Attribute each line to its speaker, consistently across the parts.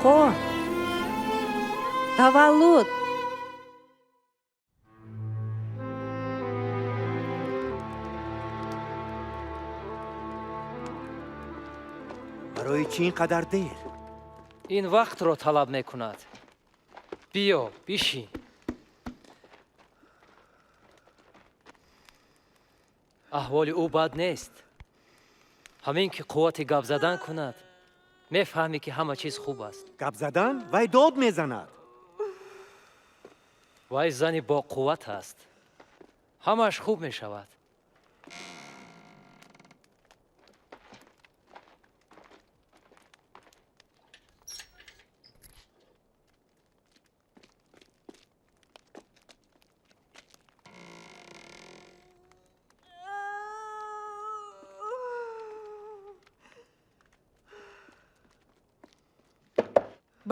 Speaker 1: Ривқо. Таваллуд.
Speaker 2: барои чӣ ин қадар дер?
Speaker 3: ин вақтро талаб мекунад. биё, бишин. аҳволи ӯ бад нест. ҳамин ки қуввати гап задан кунад, мефаҳмӣ ки ҳама чиз хуб аст.
Speaker 2: гап задан? вай дод мезанад.
Speaker 3: вай зани боқувват аст. ҳамааш хуб мешавад.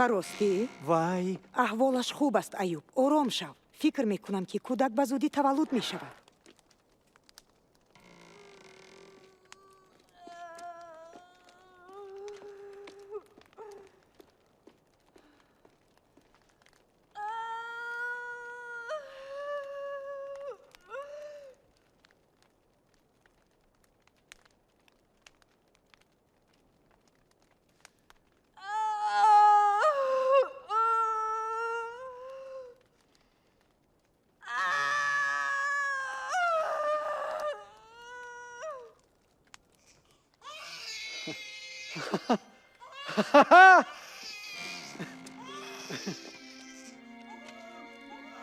Speaker 4: баростӣ?
Speaker 2: вай
Speaker 4: аҳволаш хуб аст аюб. ором шав. фикр мекунам ки кӯдак ба зудӣ таваллуд мешавад.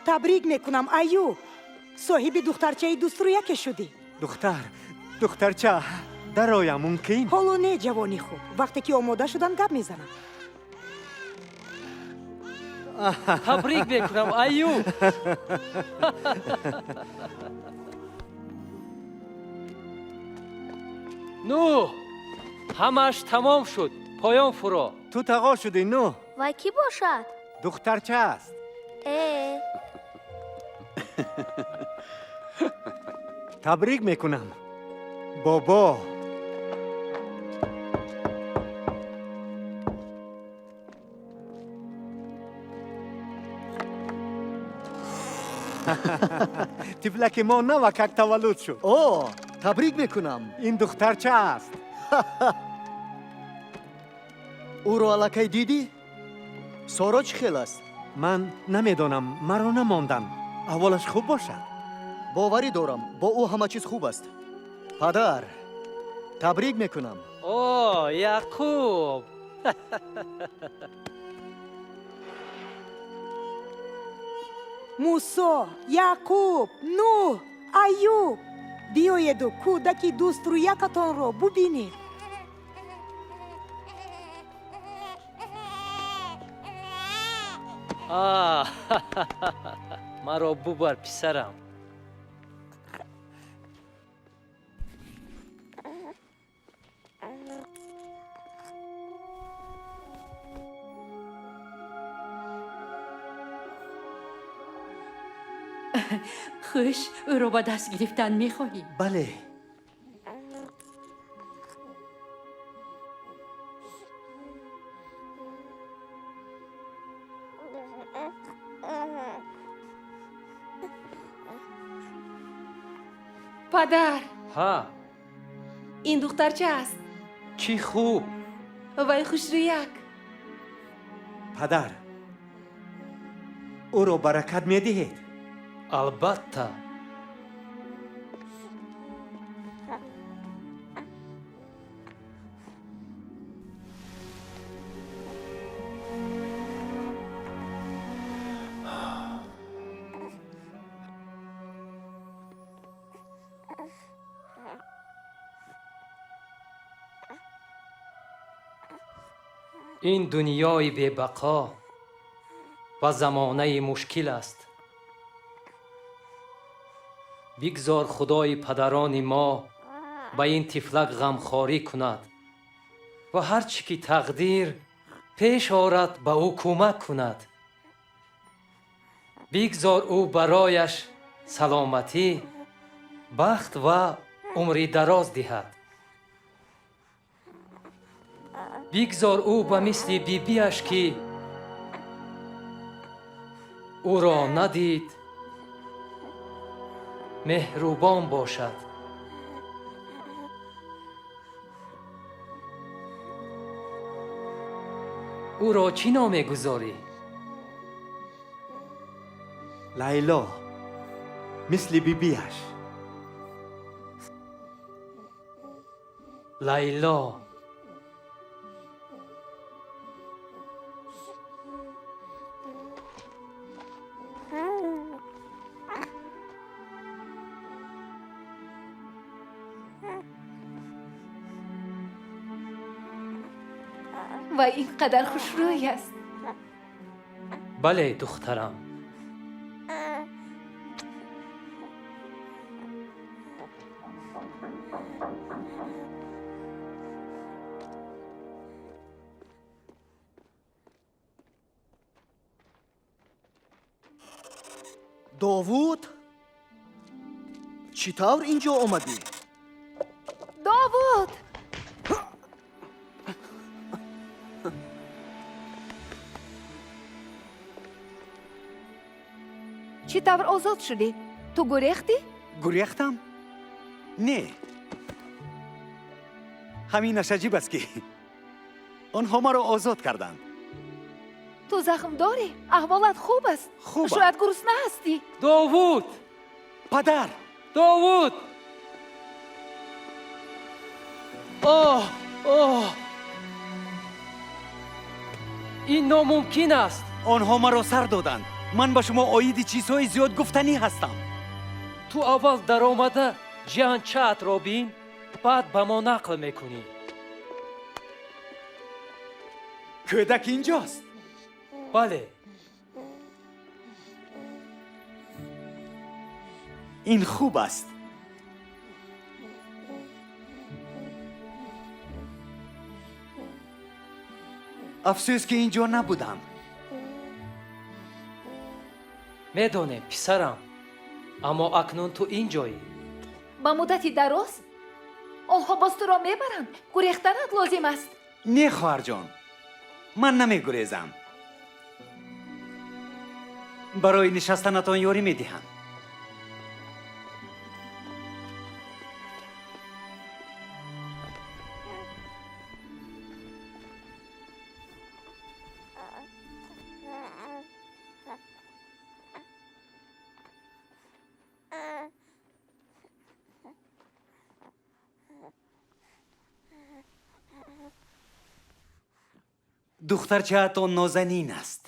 Speaker 4: табрик мекунам аюб. соҳиби духтарчаи дуструяке шудӣ.
Speaker 2: духтарча дароям мумкин?
Speaker 4: ҳоло не ҷавони хуб. вақте ки омода шудан гап мезанам.
Speaker 3: табрик мекунам аюб. ну ҳамааш тамом шуд. поён фуро.
Speaker 2: ту тағо шудӣ. ну
Speaker 5: вай кӣ бошад?
Speaker 2: духтарча аст. табрик мекунам бобо. тифлаки мо навакак таваллуд шуд.
Speaker 6: о, табрик мекунам.
Speaker 2: ин духтарча аст.
Speaker 6: ӯро аллакай дидӣ? соро чӣ хел аст?
Speaker 2: ман намедонам. маро намондан. аҳволаш хуб бошад?
Speaker 6: боварӣ дорам бо ӯ ҳама чиз хуб аст. падар, табрик мекунам.
Speaker 3: о, яъқуб.
Speaker 4: мусо, яъқуб, нӯҳ, аюб. биёеду кӯдаки дуструякатонро бубинед.
Speaker 3: маро бубар писарам.
Speaker 1: хуш, ӯро ба даст гирифтан мехоҳӣ?
Speaker 2: бале.
Speaker 7: падар,
Speaker 3: ҳа,
Speaker 7: ин духтарча аст.
Speaker 3: чӣ хуб.
Speaker 7: вай хушрӯяк.
Speaker 2: падар, ӯро баракат медиҳед?
Speaker 3: албатта. ин дунёи бебақо ва замонаи мушкил аст. бигзор худои падарони мо ба ин тифлак ғамхорӣ кунад ва ҳар чӣ ки тақдир пеш орад ба ӯ кӯмак кунад. бигзор ӯ барояш саломатӣ, бахт ва умри дароз диҳад. бигзор ӯ ба мисли бибиаш ки ӯро надид меҳрубон бошад. ӯро чӣ ном мегузорӣ?
Speaker 2: лайло мисли бибиаш.
Speaker 3: лайло.
Speaker 7: вай ин қадар хушрӯй аст.
Speaker 3: бале духтарам.
Speaker 6: довуд, чӣ тавр инҷо омадӣ?
Speaker 7: довуд! чӣ тавр озод шудӣ? ту гурехтӣ?
Speaker 2: гурехтам? не. ҳаминаш аҷиб аст ки онҳо маро озод карданд.
Speaker 7: ту захм дорӣ? аҳволат хуб аст?
Speaker 2: Хуб.
Speaker 7: шояд гурусна ҳастӣ?
Speaker 3: довуд!
Speaker 2: падар!
Speaker 3: довуд! оҳ! оҳ! ин номумкин аст.
Speaker 2: онҳо маро сар доданд. ман ба шумо оиди чизҳои зиёд гуфтанӣ ҳастам.
Speaker 3: ту аввал даромада ҷиҳанчаатро бин, баъд ба мо нақл мекунӣ.
Speaker 2: кӯдак инҷост.
Speaker 3: бале.
Speaker 2: ин хуб аст. афсӯс ки инҷо набудам.
Speaker 3: медонем писарам, аммо акнун ту инҷоӣ.
Speaker 7: ба муддати дароз онҳо боз туро мебаранд. гурехтанат лозим аст.
Speaker 2: не хоҳарҷон, ман намегурезам. барои нишастанатон ёрӣ медиҳам. духтарчаатон нозанин аст.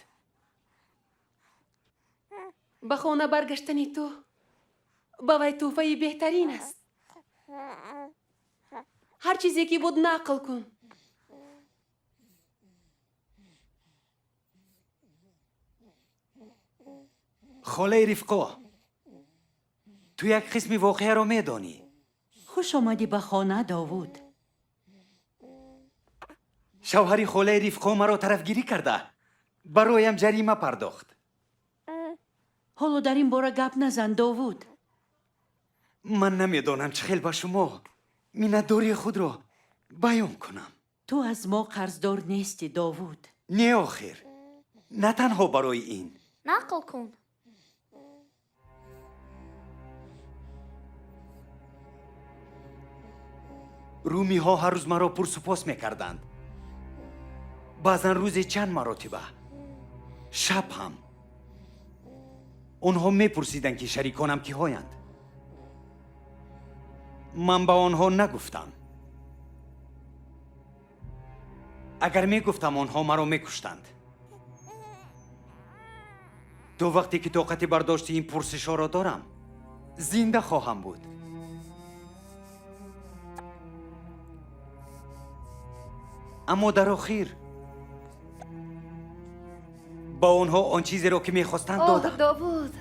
Speaker 7: ба хона баргаштани ту ба вай тӯҳфаи беҳтарин аст. ҳар чизе ки буд нақл кун.
Speaker 2: холаи ривқо, ту як қисми воқеаро медонӣ.
Speaker 1: хуш омадӣ ба хона, довуд.
Speaker 2: шавҳари холаи ривқо маро тарафгирӣ карда бароям ҷарима пардохт.
Speaker 1: ҳоло дар ин бора гап назан, довуд.
Speaker 2: ман намедонам чӣ хел ба шумо миннатдории худро баён кунам.
Speaker 1: ту аз мо қарздор нестӣ, довуд.
Speaker 2: не охир, на танҳо барои ин.
Speaker 7: нақл кун.
Speaker 2: румиҳо ҳар рӯз маро пурсупос мекарданд. баъзан рӯзе чанд маротиба, шаб ҳам. онҳо мепурсиданд ки шариконам киҳоянд. ман ба онҳо нагуфтам. агар мегуфтам, онҳо маро мекуштанд. то вақте ки тоқати бардошти ин пурсишҳоро дорам, зинда хоҳам буд. аммо дар охир ба онҳо он чизеро ки мехостанд додам.
Speaker 7: довуд,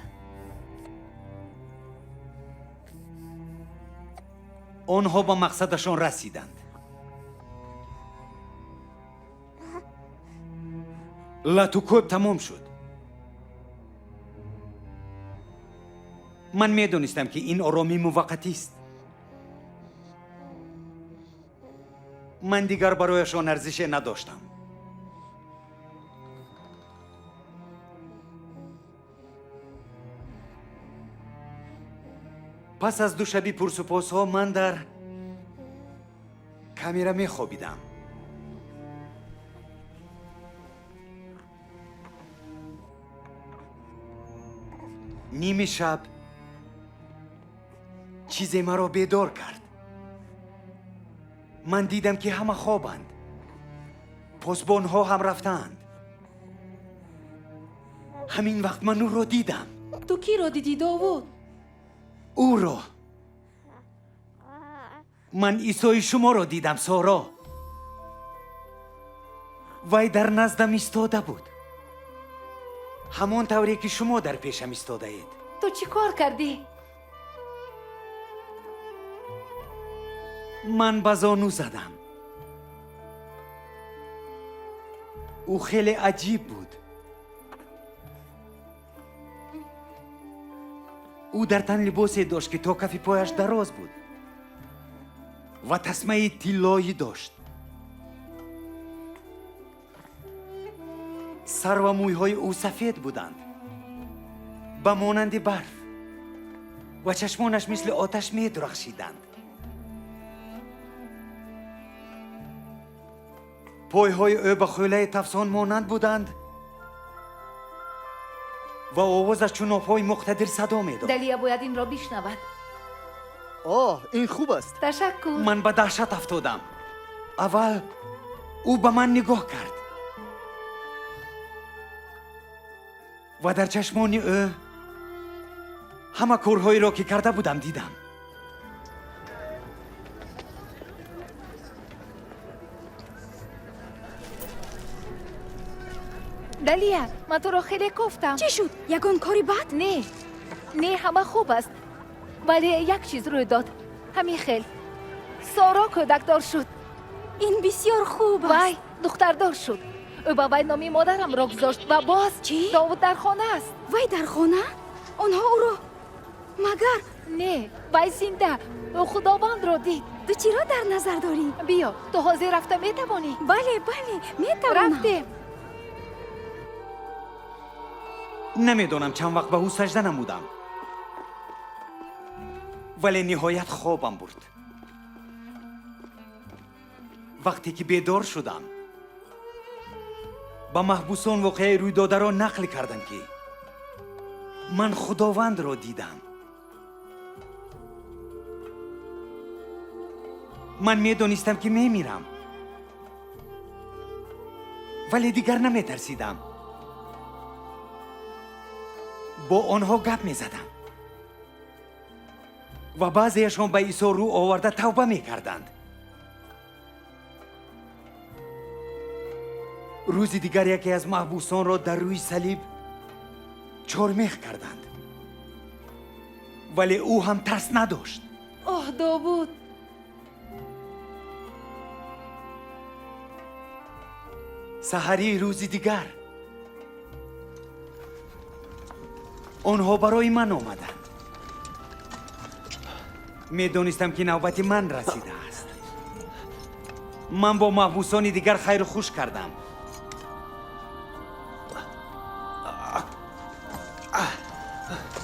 Speaker 2: онҳо ба мақсадашон расиданд. лату кӯб тамом шуд. ман медонистам ки ин оромӣ муваққатист. من دیگر برایشان ارزش نداشتم. پس از 2 شبی پرسپاس ها من در کامیرا می خوابیدم. نیمه شب چیزی مرا بیدار کرد. من دیدم که همه خوابند. پاسبان ها هم رفتند. همین وقت من او را دیدم.
Speaker 1: تو کی را دیدی داوود؟
Speaker 2: او را. من عیسی شما را دیدم سارا. وی در نزدم ایستاده بود. همان طوری که شما در پیشم ایستاده اید.
Speaker 7: تو چی کار کردی؟
Speaker 2: من به زانو زدم. او خیلی عجیب بود. او در تن لباسی داشت که تا کف پایش دراز بود و تسمه طلایی داشت. سر و مویهای او سفید بودند به مانند برف و چشمانش مثل آتش می درخشیدند. پایهای او به خوله تفسان مانند بودند و آوازش چون آبهای مقتدر صدا می داد.
Speaker 7: دلیا باید این را بشنود.
Speaker 6: آه، این خوب است.
Speaker 7: تشکر.
Speaker 2: من به دهشت افتادم. اول او به من نگاه کرد و در چشمان او همه کارهایی را که کرده بودم دیدم.
Speaker 7: دلیا من تو را خیلی گفتم.
Speaker 5: چی شد؟ یگان کاری بد؟
Speaker 7: نه همه خوب است، ولی یک چیز روی داد. همین خیل سارا کودکدار شد.
Speaker 5: این بسیار خوب است.
Speaker 7: وای دختردار شد. او با وی نامی مادرم را گذاشت و باز
Speaker 5: چی؟
Speaker 7: داوود در خانه است.
Speaker 5: وی در خانه؟ آنها او را مگر؟
Speaker 7: نه وی زنده. او خداوند را دید.
Speaker 5: تو چی را در نظر داری؟
Speaker 7: بیا تو حاضر رفته میتوانی؟
Speaker 5: بله میتوانم.
Speaker 7: رفتیم.
Speaker 2: نمیدونم چند وقت به او سجده نمودم، ولی نهایت خوابم برد. وقتی که بیدار شدم با محبوسان واقعه روی داده را نقل کردم که من خداوند را دیدم. من میدونستم که میمیرم، ولی دیگر نمیترسیدم. با آنها گپ میزدم و بعضیشان به عیسی رو آورده توبه میکردند. روز دیگر یکی از محبوسان را در روی صلیب چارمیخ کردند، ولی او هم ترس نداشت.
Speaker 1: آه داوود،
Speaker 2: سحری روز دیگر آنها برای من آمدند. میدونستم که نوبت من رسیده است. من با محبوسان دیگر خیر و خوش کردم.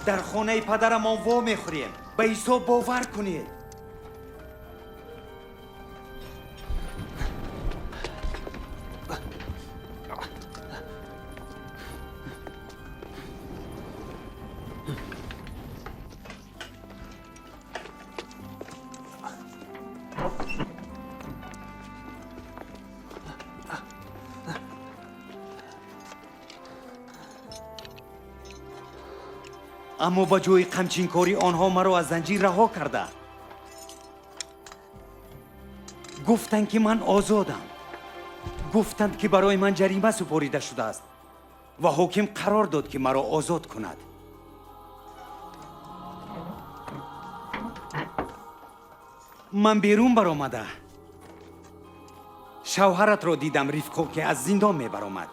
Speaker 2: در خانه پدرم آنوا میخوریم. به عیسی باور کنید. اما با جای قمچین کاری آنها مرا از زنجیر رها کرده. گفتند که من آزادم. گفتند که برای من جریمه سپاریده شده است و حاکم قرار داد که مرا آزاد کند. من بیرون برآمده شوهرت را دیدم، ریفقو، که از زندان میبرآمد.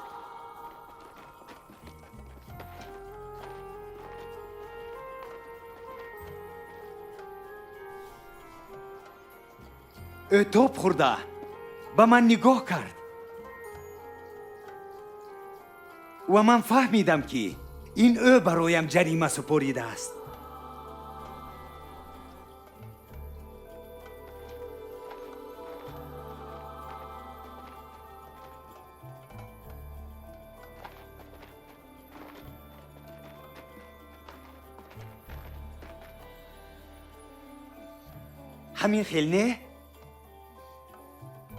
Speaker 2: او توپ خورده به من نگاه کرد و من فهمیدم که این او برایم جریمه سپریده است. همین خیلی نه؟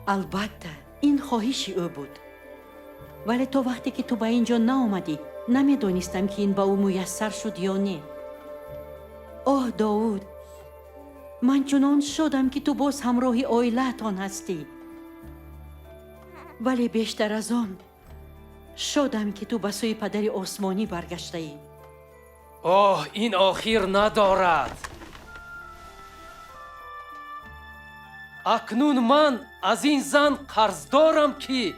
Speaker 1: البته این خواهشی او بود، ولی تا وقتی که تو به اینجا نآمدی نمیدانستم که این به او میسر شد یا نه. آه داوود، من چنان شدم که تو باز همراه عائله‌تان هستی، ولی بیشتر از آن شدم که تو به سوی پدر آسمانی برگشته ای.
Speaker 3: آه این آخر ندارد. اکنون من از این زن قرض دارم که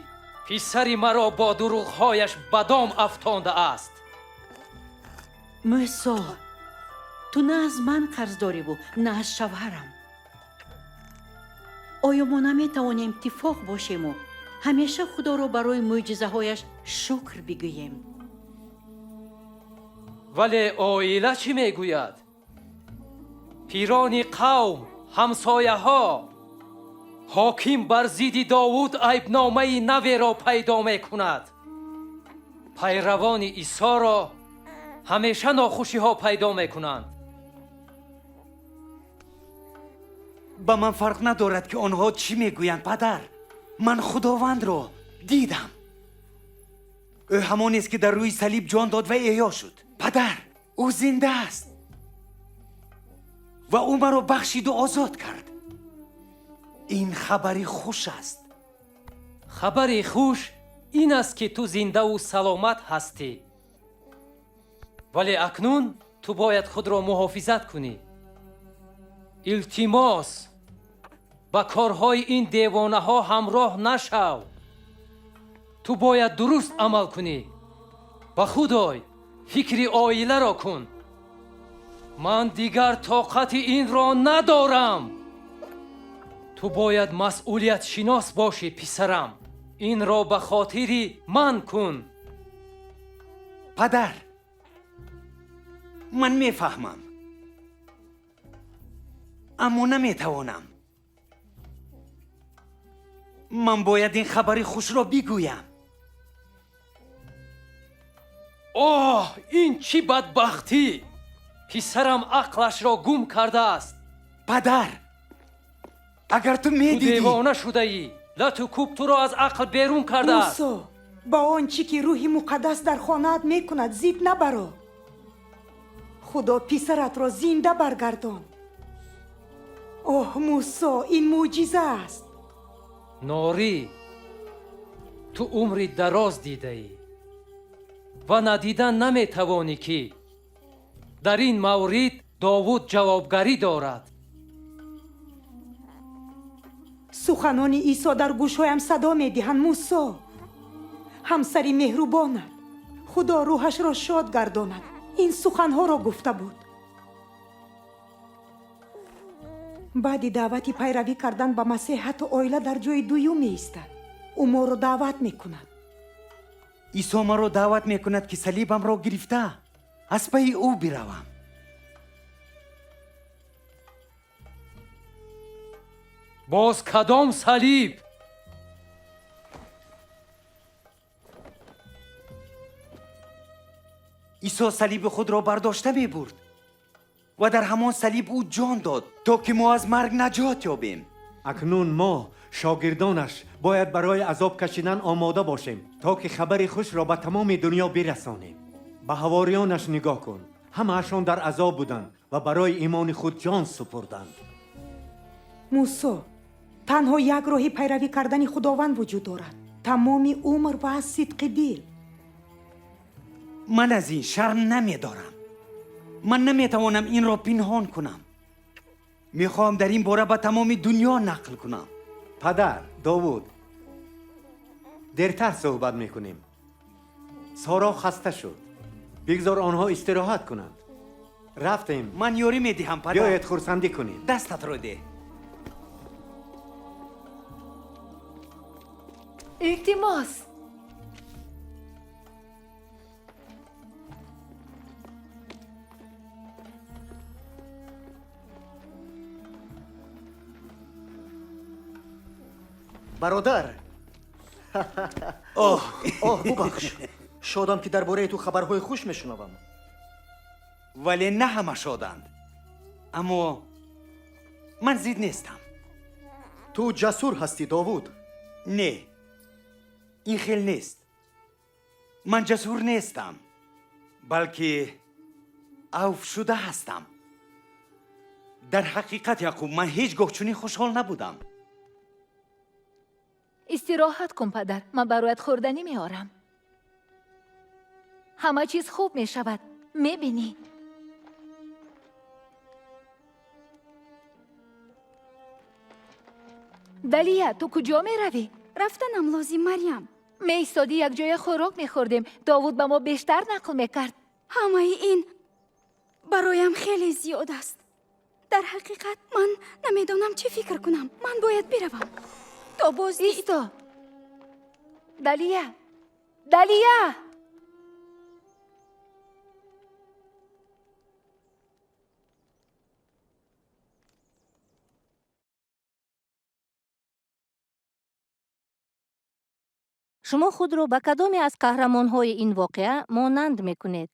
Speaker 3: پسری مرا با دروغهایش به دام افتانده است.
Speaker 1: موسی، تو نه از من قرض داری و نه از شوهرم. آیا ما نمیتوانیم اتفاق باشیم و همیشه خدا رو برای مُعجزه‌هایش شکر بگوییم؟
Speaker 3: ولی عائله چی میگوید؟ پیران قوم، همسایه ها، حاکم بر ضد داوود عیبنامه نوی را پیدا میکند. پیروان عیسی را همیشه ناخوشی ها پیدا میکنند.
Speaker 2: به من فرق ندارد که آنها چی میگویند پدر. من خداوند را دیدم. او همانی است که در روی صلیب جان داد و احیا شد. پدر، او زنده است و او مرا بخشید و آزاد کرد. این خبری خوش است.
Speaker 3: خبری خوش این است که تو زنده و سلامت هستی. ولی اکنون تو باید خود را محافظت کنی. التماس با کارهای این دیوانه ها همراه نشو. تو باید درست عمل کنی. با خدای فکر عائله را کن. من دیگر طاقت این را ندارم. تو باید مسئولیت شناس باشی پسرم. این را به خاطر من کن.
Speaker 2: پدر، من میفهمم، اما نمیتوانم. من باید این خبر خوش را بگویم.
Speaker 3: آه این چی بدبختی! پسرم عقلش را گم کرده است.
Speaker 2: پدر، اگر تو
Speaker 3: تو
Speaker 2: میدیدی
Speaker 3: دیوانه شده ای. لاتوکوب تو را از عقل بیرون کرده است.
Speaker 4: موسی، با آنچه که روح مقدس در خانه‌ات میکند زید نبرو. خدا پسرت را زنده برگردان. اوه موسی، این معجزه است.
Speaker 3: ناری، تو عمری دراز دیده ای و ندیدن نمیتوانی که در این مورد داوود جوابگری دارد.
Speaker 4: سخنان عیسی در گوشهایم صدا میدهند. موسی، همسری مهربانت، خدا روحش را شاد گرداند، این سخنها را گفته بود. بعد دعوتی پیروی کردن به مسیح حتی عائله در جای دوم ایستد. او ما را دعوت میکند.
Speaker 2: عیسی مرا دعوت میکند که صلیبم را گرفته از پی او بروم.
Speaker 3: باز کدام صلیب؟
Speaker 2: عیسی صلیب خود را برداشته می برد و در همان صلیب او جان داد تا که ما از مرگ نجات یابیم.
Speaker 8: اکنون ما شاگردانش باید برای عذاب کشیدن آماده باشیم تا که خبر خوش را به تمام دنیا برسانیم. به حواریانش نگاه کن. همه‌شان در عذاب بودند و برای ایمان خود جان سپردند.
Speaker 4: موسی، تنها یک راه پیروی کردن خداوند وجود دارد. تمام عمر و از صدق دل.
Speaker 2: من از این شرم نمی دارم. من نمیتوانم این را پنهان کنم. میخوام در این باره به تمام دنیا نقل کنم.
Speaker 8: پدر، داوود، دیرتر صحبت میکنیم. سارا خسته شد. بگذار آنها استراحت کنند. رفتیم.
Speaker 2: من یاری میدهم پدر.
Speaker 8: بیایید خرسندی کنیم.
Speaker 2: دستت رو ده.
Speaker 7: التماس.
Speaker 6: برادر اوه ببخش. شادم که درباره تو خبرهای خوش میشنوم.
Speaker 2: ولی نه همه شادند. اما من زید نیستم.
Speaker 6: تو جسور هستی داوود.
Speaker 2: نه، این خیل نیست. من جسور نیستم، بلکه اوف شده هستم. در حقیقت یعقوب، من هیچگاه چنین خوشحال نبودم.
Speaker 7: استراحت کن پدر، من برایت خوردنی میارم. همه چیز خوب میشود، میبینی. دلیا، تو کجا میروی؟
Speaker 5: رفتنم لازم مریم.
Speaker 7: میستادی یک جای خوراک میخوردیم. داوود به ما بیشتر نقل میکرد.
Speaker 5: همه این برایم خیلی زیاد است. در حقیقت من نمیدانم چه فکر کنم. من باید بروم. تا باز
Speaker 7: ایستا. دلیا، دلیا.
Speaker 9: شما خود را به کدامی از قهرمان‌های این واقعه مانند می‌کنید؟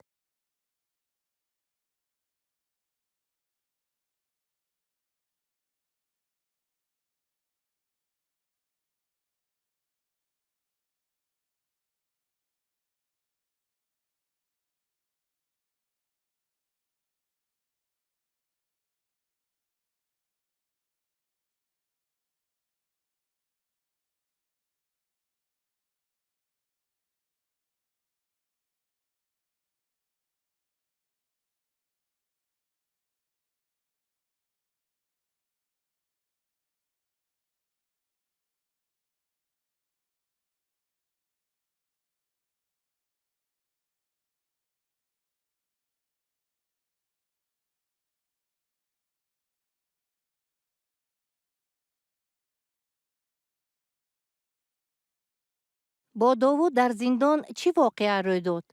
Speaker 9: با داوود در زندان چی واقعه روی داد؟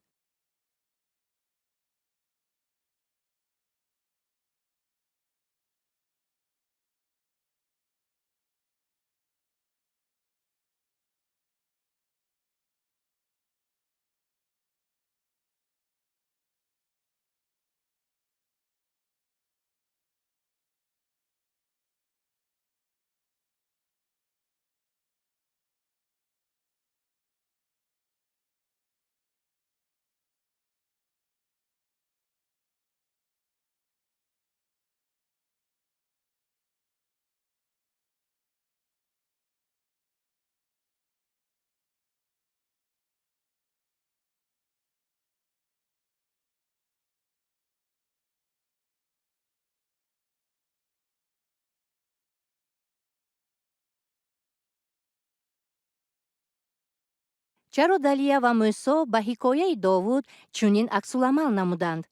Speaker 9: چرا دلیا و موسی به حکایه داوود چنین عکس‌العمل نمودند؟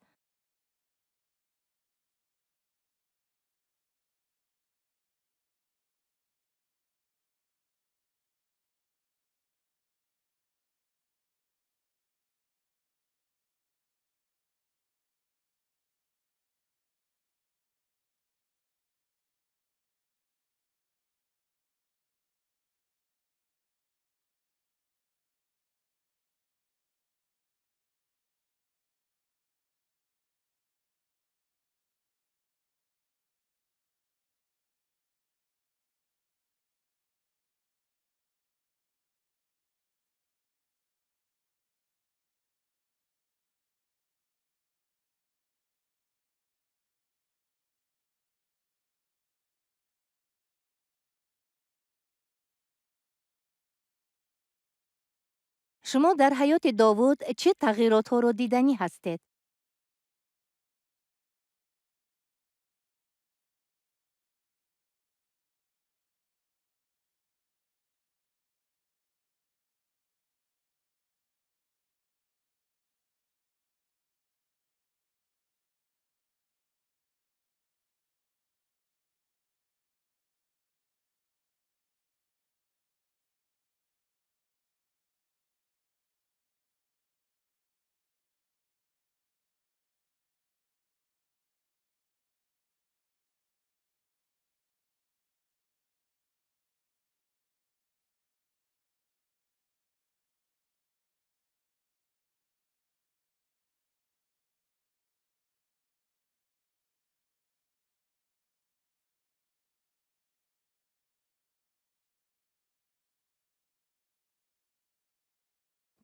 Speaker 9: شما در حیات داوود چه تغییرات‌ها را دیدنی هستید؟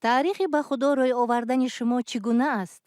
Speaker 9: таърихи ба худо рӯй овардани шумо чӣ гуна аст?